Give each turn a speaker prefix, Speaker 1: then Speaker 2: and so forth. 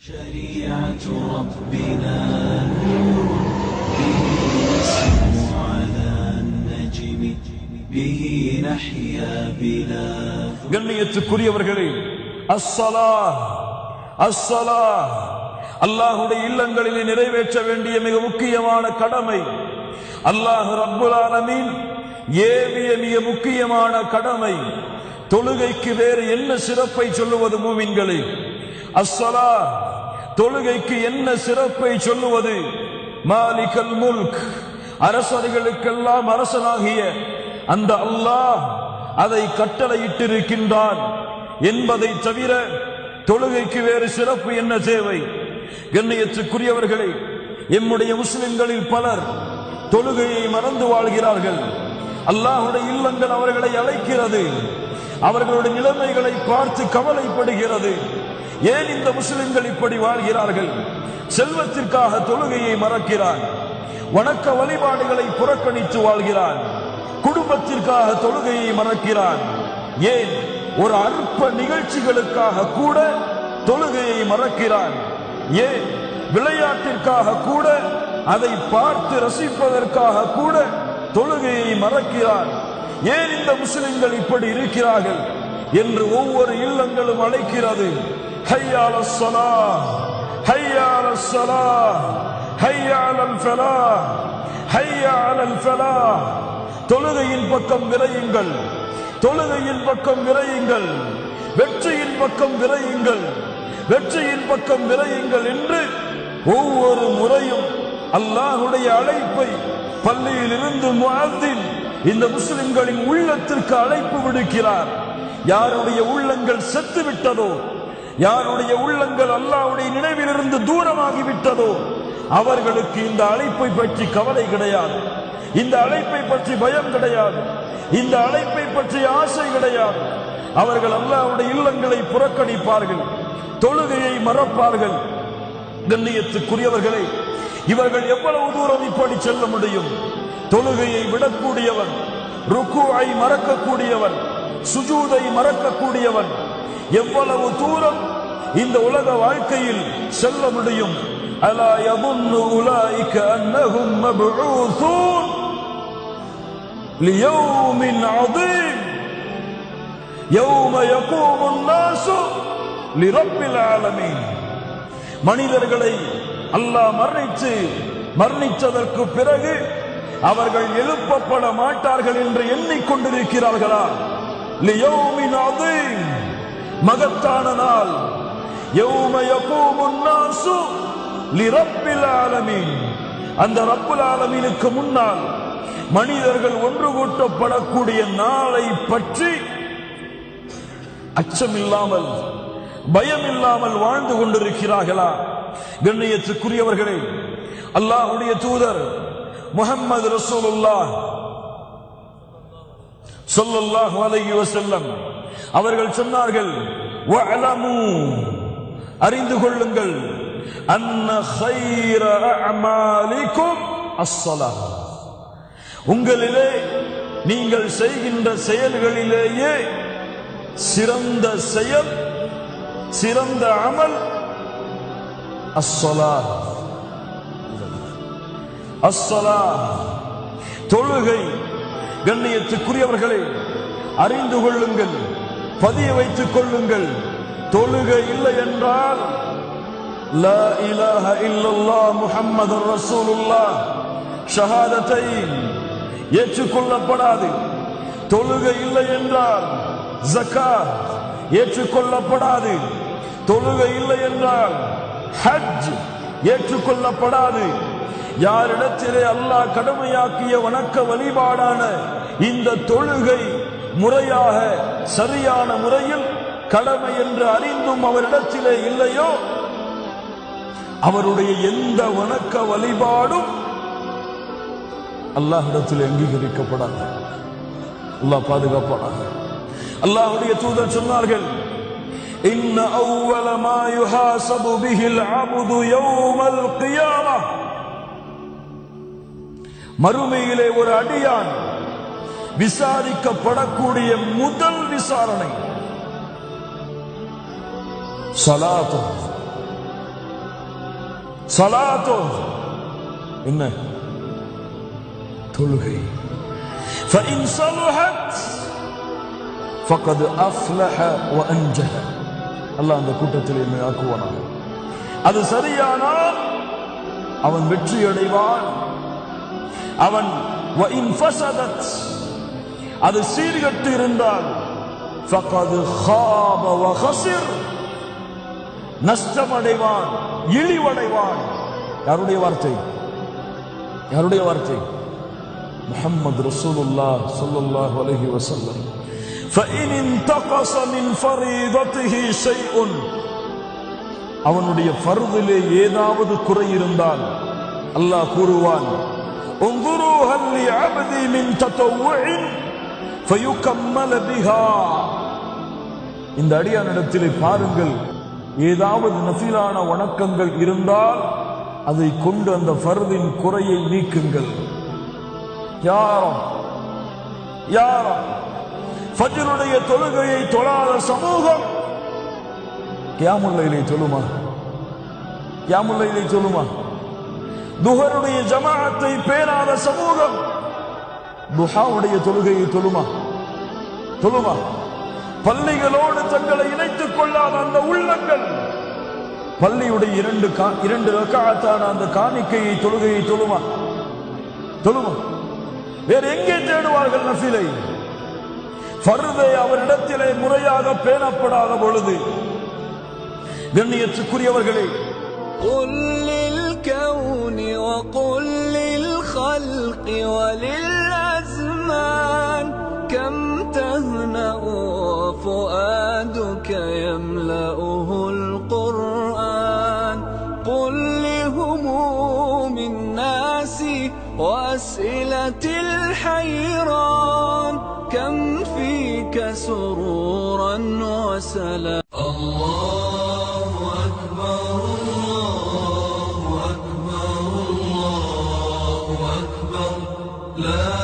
Speaker 1: شريعة ربنا نور به نسمو على النجم به نحيا بلا
Speaker 2: கண்ணியத்துக்குரியவர்களே, அஸ்ஸலாஹ் அஸ்ஸலாஹ் அல்லாஹ்வுடைய இல்லங்களிலே நிறைவேற்ற வேண்டிய மிக முக்கியமான கடமை. அல்லாஹ் ரப்புல் ஆலமீன் ஏவிய மிக முக்கியமான கடமை. தொழுகைக்கு வேறு என்ன சிறப்பை சொல்லுவது மூமின்களே? அஸ்ஸலாஹ், தொழுகைக்கு என்ன சிறப்பை சொல்லுவது? மாலிகல் முல்க், அரசர்களுக்கெல்லாம் அரசனாகிய அந்த அல்லாஹ் அதை கட்டளையிட்டிருக்கின்றான் என்பதை தவிர தொழுகைக்கு வேறு சிறப்பு என்ன தேவை? கண்ணியத்துக்குரியவர்களே, எம்முடைய முஸ்லிம்களில் பலர் தொழுகையை மறந்து வாழ்கிறார்கள். அல்லாஹ்வுடைய இல்லங்கள் அவர்களை அழைக்கிறது, அவர்களுடைய நிலைமைகளை பார்த்து கவலைப்படுகிறது. ஏன் இந்த முஸ்லிம்கள் இப்படி வாழ்கிறார்கள்? செல்வத்திற்காக தொழுகையை மறக்கிறான், வணக்க வழிபாடுகளை புறக்கணித்து வாழ்கிறான், குடும்பத்திற்காக தொழுகையை மறக்கிறான். ஏன் ஒரு அற்ப நிகழ்ச்சிகளுக்காக கூட தொழுகையை மறக்கிறான். ஏன் விளையாட்டிற்காக கூட, அதை பார்த்து ரசிப்பதற்காக கூட தொழுகையை மறக்கிறான். ஏன் இந்த முஸ்லிம்கள் இப்படி இருக்கிறார்கள் என்று ஒவ்வொரு இல்லங்களும் அழைக்கிறது. ஹய்யா அலஸ் ஸலாஹ், ஹய்யா அலஸ் ஸலாஹ், ஹய்யா அலல் ஃபலாஹ், ஹய்யா அலல் ஃபலாஹ். தொழுகையின் பக்கம் விரையுங்கள், தொழுகையின் பக்கம் விரையுங்கள், வெற்றியின் பக்கம் விரையுங்கள், வெற்றியின் பக்கம் விரையுங்கள் என்று ஒவ்வொரு முறையும் அல்லாஹ்வுடைய அழைப்பை பள்ளியில் இருந்து முஅத்தின் இந்த முஸ்லிம்களின் உள்ளத்திற்கு அழைப்பு விடுக்கிறார். யாருடைய உள்ளங்கள் செத்து விட்டதோ, யாருடைய உள்ளங்கள் அல்லாஹ்வுடைய நினைவிலிருந்து தூரமாகி விட்டதோ, அவர்களுக்கு இந்த அழைப்பை பற்றி கவலை கிடையாது, இந்த அழைப்பை பற்றி பயம் கிடையாது, இந்த அழைப்பை பற்றி ஆசை கிடையாது. அவர்கள் அல்லாஹ்வுடைய இல்லங்களை புறக்கணிப்பார்கள், தொழுகையை மறப்பார்கள். கண்ணியத்துக்குரியவர்களே, இவர்கள் எவ்வளவு தூரம் இப்படி செல்ல முடியும்? தொழுகையை விடக்கூடியவன், ருக்குஐ மறக்கக்கூடியவன், சுஜூதை மறக்கக்கூடியவன் எவ்வளவு தூரம் இந்த உலக வாழ்க்கையில் செல்ல முடியும்? அலா யظுன்னு உலாயிக அன்னஹும் மப்ஊஸூன் லியௌமின் அதீம் யௌம யகூமுன் நாஸு லிரப்பில் ஆலமீன். மனிதர்களை அல்லாஹ் மரணித்ததற்கு பிறகு அவர்கள் எழுப்பப்பட மாட்டார்கள் என்று எண்ணிக்கொண்டிருக்கிறார்களா? லியௌமின் அதீம், மகத்தான நாள். யௌம யகூமுன் நாஸு லிரப்பில் ஆலமீன், அந்த ரப்புல் ஆலமீனுக்கு முன்னால் மனிதர்கள் ஒன்று கூட்டப்படக்கூடிய நாளை பற்றி அச்சமில்லாமல் பயமில்லாமல் வாழ்ந்து கொண்டிருக்கிறார்களா? கண்ணியத்துக்குரியவர்களே, அல்லாஹ்வுடைய தூதர் முஹம்மது ரசூலுல்லாஹ் ஸல்லல்லாஹு அலைஹி வஸல்லம் அவர்கள் சொன்னார்கள், வஅலமு, அறிந்து கொள்ளுங்கள், அன்ன கைர அஅமாலிக்கும் அஸ்ஸலாஹ், உங்களிலே நீங்கள் செய்கின்ற செயல்களிலேயே சிறந்த செயல், சிறந்த அமல் அஸ்ஸலாஹ். அஸ்ஸலாஹ், தொழுகை. கண்ணியத்துக்குரியவர்களே, அறிந்து கொள்ளுங்கள், பதிய வைத்துக் கொள்ளுங்கள். தொழுகை இல்லை என்றால் லா இலாஹ இல்லல்லாஹ் முஹம்மதுர் ரசூலுல்லாஹ் ஷஹாதத்தைன் ஏற்றுக்கொள்ளப்படாது. தொழுகை இல்லை என்றால் ஜகாத் ஏற்றுக்கொள்ளப்படாது. தொழுகை இல்லை என்றால் ஹஜ் ஏற்றுக்கொள்ளப்படாது. யாரிடத்திலே அல்லாஹ் கடமையாக்கிய வணக்க வழிபாடான இந்த தொழுகை முறையாக சரியான முறையில் கடமை என்று அறிந்தும் அவரிடத்திலே இல்லையோ, அவருடைய எந்த வணக்க வழிபாடும் அல்லாஹ்விடத்தில் அங்கீகரிக்கப்படாது. அல்லாஹ் பாதுகாப்பானாக. அல்லாஹ்வுடைய தூதர் சொன்னார்கள், இன்ன அவ்வல மா யுஹாஸபு பிஹில் அப்து யௌமல் கியாமஹ், மறுமையிலே ஒரு அடியான் விசாரிக்கப்படக்கூடிய முதல் விசாரணை சலாத்து, சலாத்தோ என்ன? தொழுகை. فإن صلحت فقد أفلح وأنجح. அல்லாஹ் அந்த கூட்டத்தில் என்னை ஆக்குவானாக. அது சரியானால் அவன் வெற்றி அடைவான். அவன் وإن فسدت அது சீர்கெட்டு இருந்தால் فقد خاب وخسر நஷ்டமடைவான், இழிவடைவான். யாருடைய வார்த்தை? யாருடைய வார்த்தை? முஹம்மது ரசூலுல்லாஹ் ஸல்லல்லாஹு அலைஹி வஸல்லம். فإن انتقص من فريضته شيء அவனுடைய ஃபர்திலே ஏதாவது குறை இருந்தால் அல்லாஹ் கூறுவான், انظروا هل لعبدي من تطوع فيكمل بها. இந்த அடியானிடத்திலே பாருங்கள், ஏதாவது நஃபிலான வணக்கங்கள் இருந்தால் அதை கொண்டு அந்த ஃபர்தின் குறையை நீக்குங்கள். யாரும் ஃபஜ்ருடைய தொழுகையை தொழாத சமூகம் கியாமுல் லைலை தொழுமா? கியாமுல் லைலை தொழுமா? துஹருடைய ஜமாஅத்தை பேணாத சமூகம் துஹாவுடைய தொழுகையை தொழுமா? தொழுமா? பள்ளிகளோடு தங்களை இணைத்துக் கொள்ளாத அந்த உள்ளங்கள் பள்ளியுடைய இரண்டு ரக்அத்தான அந்த காணிக்கையை தொழுகையை தொழுமா? தொழுமா? வேறு எங்கே தேடுவார்கள் நஃபிலை? ஃபர்தை அவரிடத்திலே முறையாக பேணப்படாத பொழுது கண்ணியத்துக்குரியவர்களே,
Speaker 1: قل للكون وقل للخلق وللأزمان كم تهنأ وفؤادك يملأه القرآن. قل لهموم الناس وأسئلة الحيران كم فيك سرورا وسلام. الله أكبر الله أكبر الله أكبر لا